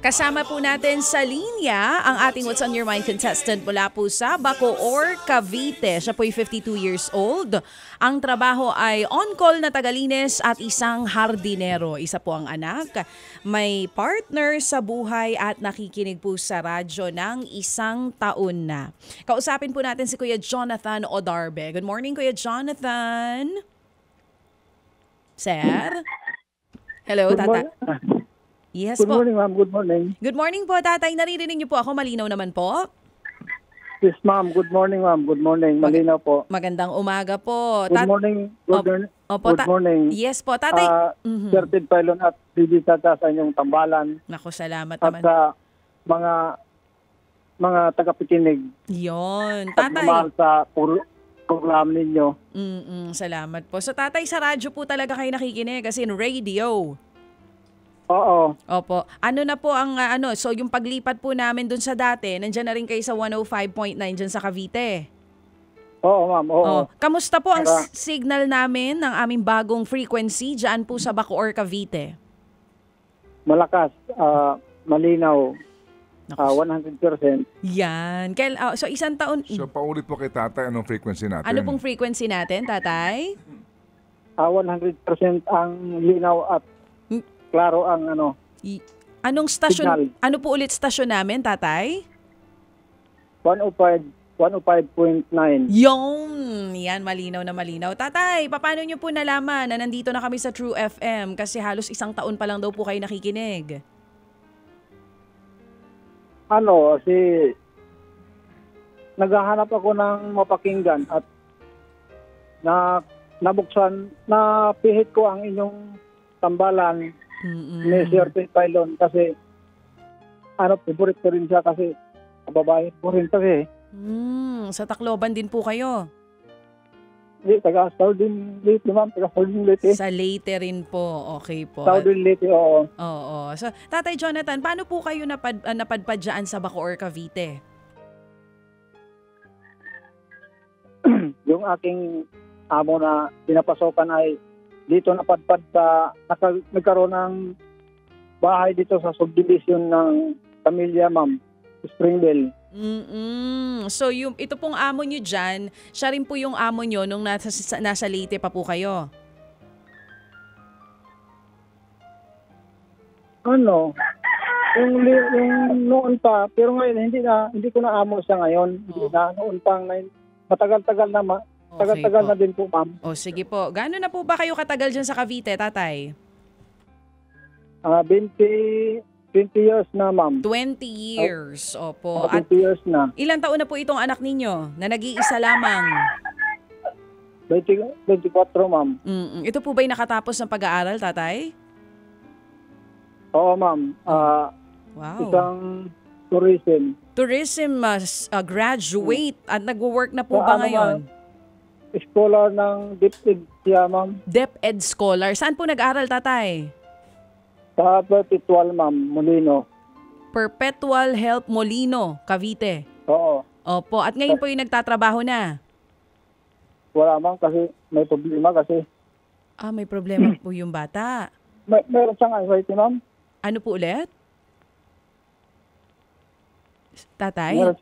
Kasama po natin sa linya ang ating What's on Your Mind contestant mula po sa Bacoor, Cavite. Siya po'y 52 years old. Ang trabaho ay on-call na tagalinis at isang hardinero. Isa po ang anak, may partner sa buhay at nakikinig po sa radyo ng 1 taon na. Kausapin po natin si Kuya Jonathan Odarbe. Good morning, Kuya Jonathan. Sir? Hello, Tata. Yes Good po. morning, ma'am. Good morning. Good morning po, Tatay. Naririnig niyo po ako. Malinaw naman po. Yes, ma'am. Good morning, ma'am. Good morning. Malinaw po. Magandang umaga po. Good morning. Good morning. Yes po, Tatay. Certified Pylon at bibisata sa inyong tambalan Naku, salamat at naman. sa mga tagapikinig Yon, at Tatay. mahal sa program ninyo. Salamat po. So, Tatay, sa radyo po talaga kayo nakikinig kasi in radio. Oo. Opo. Ano na po ang so yung paglipat po namin dun sa dati, nandiyan na rin kayo sa 105.9 dyan sa Cavite. Oo, ma'am. Oo. Kamusta po ang signal namin ng aming bagong frequency dyan po sa Bacoor, Cavite? Malakas. Malinaw. 100%. Yan. So 1 taon. So paulit po kay Tatay, anong frequency natin? Ano pong frequency natin, Tatay? 100% ang linaw at klaro ang Anong stasyon? Signal. Ano po ulit stasyon namin, Tatay? 105.9. Yung! Yan, malinaw na malinaw. Tatay, paano nyo po nalaman na nandito na kami sa True FM? Kasi halos 1 taon pa lang daw po kayo nakikinig. Si naghahanap ako ng mapakinggan at nabuksan, napihit ko ang inyong tambalan ni Sir Pylon kasi favorite ko rin siya kasi babae ko rin kasi. Sa Tacloban din po kayo? Hindi, taga Southern Leyte, ma'am. Taga Southern Leyte. Sa Leyte rin po. Okay po. Southern Leyte, oo. Oo. So, Tatay Jonathan, paano po kayo napadpad dyan sa Bacoor, Cavite? Yung aking amo na pinapasokan ay dito napadpad sa nagkaroon ng bahay dito sa subdivision ng pamilya, ma'am. Springville. So, ito pong amo nyo dyan, siya rin po yung amo nyo nung nasa Leyte pa po kayo? Yung noon pa, pero ngayon hindi ko na amo siya ngayon. Hindi na, noon pang matagal-tagal na tagal-tagal na din po, ma'am. Sige po. Gaano na po ba kayo katagal dyan sa Cavite, Tatay? 20 years na, ma'am. 20 years. Opo. 20 years na. Ilang taon na po itong anak ninyo na nag-iisa lamang? 24, ma'am. Ito po ba'y nakatapos ng pag-aaral, Tatay? Oo, ma'am. Wow. Isang tourism. Tourism graduate at nagwo-work na po ba ngayon? Scholar ng DepEd siya, ma'am. DepEd scholar. Saan po nag-aral, Tatay? Sa Perpetual, ma'am, Molino. Perpetual Health Molino, Cavite. Oo. Opo. At ngayon po yung nagtatrabaho na? Wala, ma'am, kasi may problema kasi. May problema po yung bata. Meron siyang anxiety, ma'am. Ano po ulit? Tatay? Meron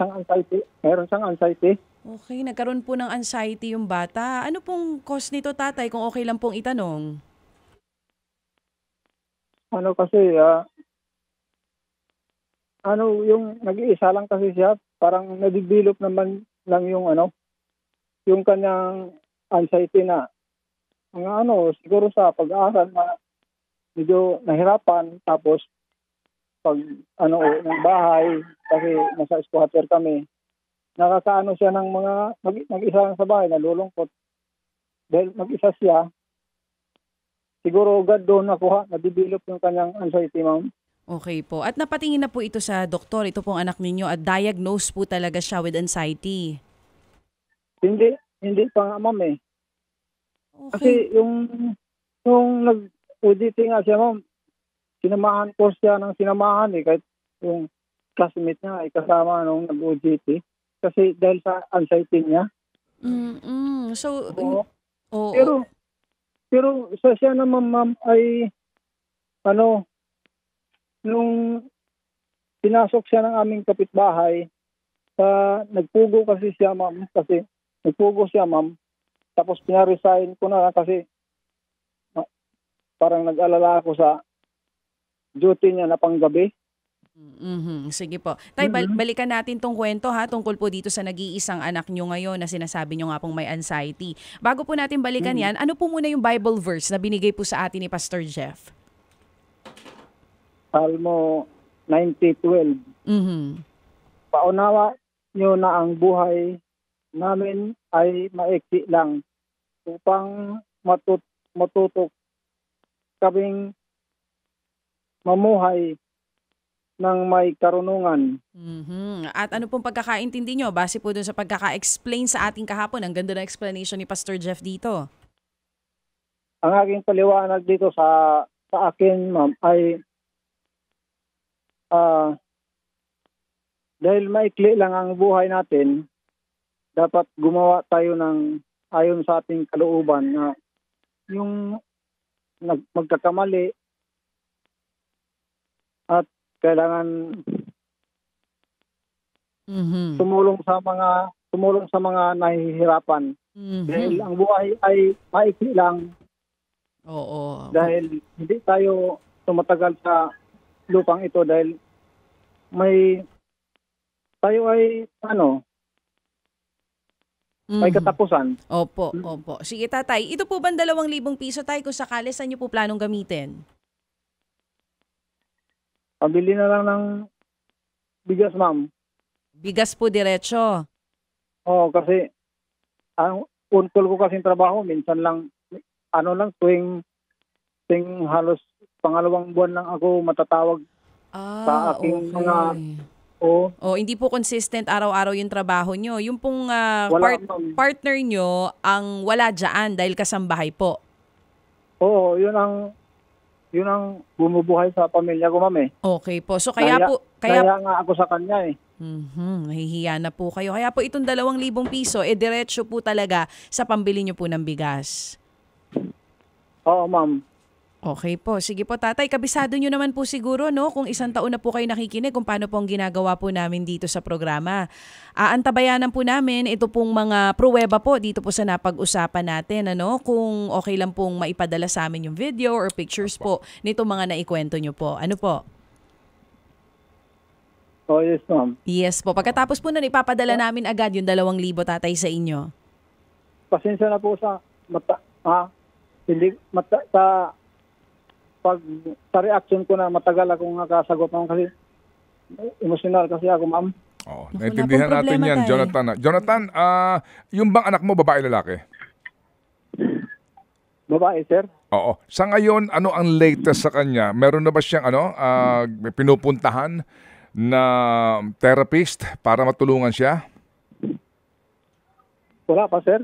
siyang anxiety. Okay, nagkaroon po ng anxiety yung bata. Ano pong cause nito, Tatay, kung okay lang pong itanong? Kasi, yung nag-iisa lang kasi siya, parang nadidevelop naman lang yung yung kanyang anxiety na, siguro sa pag-aaral na medyo nahirapan, tapos pag, ng bahay, kasi nasa squatter kami, nakakaano siya ng mga, mag-isa lang sa bahay, nalulungkot. Dahil mag-isa siya, siguro God doon nakuha, na-develop yung kanyang anxiety, ma'am. Okay po. At napatingin na po ito sa doktor, ito pong anak ninyo, at diagnose po talaga siya with anxiety. Hindi pa nga, ma'am, eh. Okay. Kasi yung nag-OJT nga siya, ma'am, sinamahan ko siya ng sinamahan, eh, kahit yung classmate niya ay kasama nung nag-OJT. Kasi dahil sa anxiety niya. So, pero sa siya naman, ma'am, ay nung pinasok siya ng aming kapitbahay. Nagpugo kasi siya, ma'am. Tapos pinaresign ko na kasi parang nag-alala ako sa duty niya na panggabi. Sige po. Tay, balikan natin tong kwento ha, tungkol po dito sa nag-iisang anak nyo ngayon na sinasabi nyo nga pong may anxiety. Bago po natin balikan yan, ano po muna yung Bible verse na binigay po sa atin ni Pastor Jeff? Salmo 90:12. Paunawa nyo na ang buhay namin ay maiksi lang upang matutok kaming mamuhay ng may karunungan. At ano pong pagkakaintindi nyo base po dun sa pagkaka-explain sa ating kahapon? Ang ganda ng explanation ni Pastor Jeff dito. Ang aking paliwanag dito sa akin, ma'am, ay dahil maikli lang ang buhay natin, dapat gumawa tayo ng ayon sa ating kalooban na yung magkakamali at kailangan tumulong sa mga nahihirapan. Dahil ang buhay ay maikli lang. Oo. Dahil hindi tayo tumatagal sa lupang ito dahil tayo ay may katapusan. Opo. Sige tatay, ito po ba 2,000 piso tay kung sakali saan niyo po planong gamitin? Pabili na lang ng bigas, ma'am. Bigas po diretso. Oo, kasi ang on-call ko kasing trabaho, minsan lang, tuwing halos pangalawang buwan lang ako matatawag sa aking mga... hindi po consistent araw-araw yung trabaho nyo. Yung pong partner nyo ang wala dyan dahil kasambahay po. Oo, yun ang bumubuhay sa pamilya ko, ma'am. Okay po. So kaya nga ako sa kanya eh. Nahihiya na po kayo. Kaya po itong 2,000 piso, diretso po talaga sa pambili nyo po ng bigas. Oo, ma'am. Okay po. Sige po tatay, kabisado nyo naman po siguro kung 1 taon na po kayo nakikinig kung paano po ang ginagawa po namin dito sa programa. Antabayanan po namin ito pong mga pruweba po dito po sa napag-usapan natin. Kung okay lang pong maipadala sa amin yung video or pictures po nito mga naikwento nyo po. Ano po? Oh, yes, ma'am. Yes po. Pagkatapos po nun, ipapadala namin agad yung 2,000 tatay sa inyo. Pasensya na po sa sa reaction ko na matagal akong nakasagot, ma'am, kasi emotional kasi ako, ma'am. Oo, naintindihan natin yan, Jonathan. Jonathan, yung bang anak mo, babae lalaki? Babae, sir. Oo. Sa ngayon, ano ang latest sa kanya? Meron na ba siyang pinupuntahan na therapist para matulungan siya? Wala pa, sir.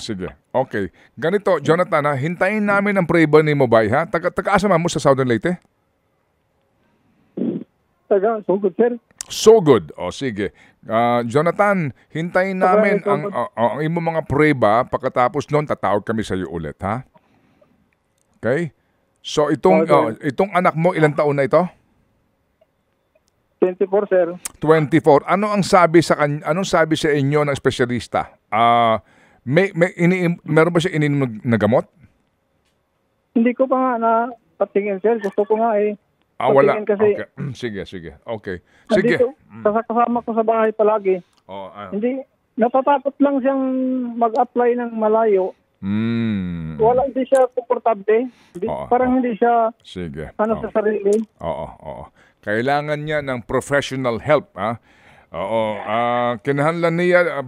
Sige. Okay. Ganito, Jonathan, hintayin namin ang prueba ni Mobay, ha? Taga-asa mo sa Southern Leyte? So good, sir. So good. Sige. Jonathan, hintayin namin ang imong mga prueba. Pagkatapos noon, tatawag kami sa iyo ulit, ha? Okay? So, itong anak mo, ilang taon na ito? 24, sir. 24. Anong sabi sa inyo ng espesyalista? Meron ba siya ininom na gamot? Hindi ko pa nga patingin, sir. Gusto ko nga wala. Kasi, okay. Sige. Okay. Sige. Kasama ko sa bahay palagi. Hindi, natatakot lang siyang mag-apply ng malayo. Hindi siya komportable. Hindi siya sa sarili. Oo. Kailangan niya ng professional help, ha? Kinahanglan niya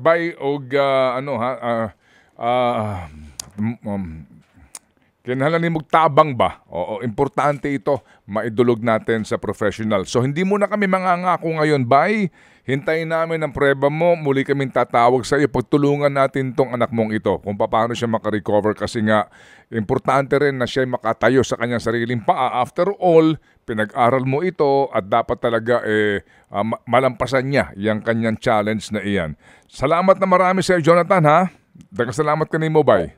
kinahanglan niya magtabang ba? Importante ito, maidulog natin sa professional. So hindi muna kami mangangako ngayon, bye. Hintayin namin ang prueba mo, muli kaming tatawag sa iyo, pagtulungan natin tong anak mong ito kung paano siya makarecover kasi nga importante rin na siya makatayo sa kanyang sariling paa. After all, pinag-aral mo ito at dapat talaga malampasan niya yung kanyang challenge na iyan. Salamat na marami sa iyo, Jonathan, ha? Daghang salamat ka ni Mobay.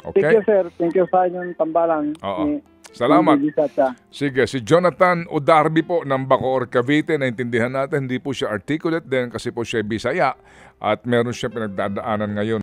Okay? Thank you, sir. Thank you sa inyong tambalan. Salamat. Bisaya. Sige, si Jonathan Odarbi po ng Bacoor, Cavite. Naintindihan natin, hindi po siya articulate din kasi po siya Bisaya at meron siya pinagdadaanan ngayon.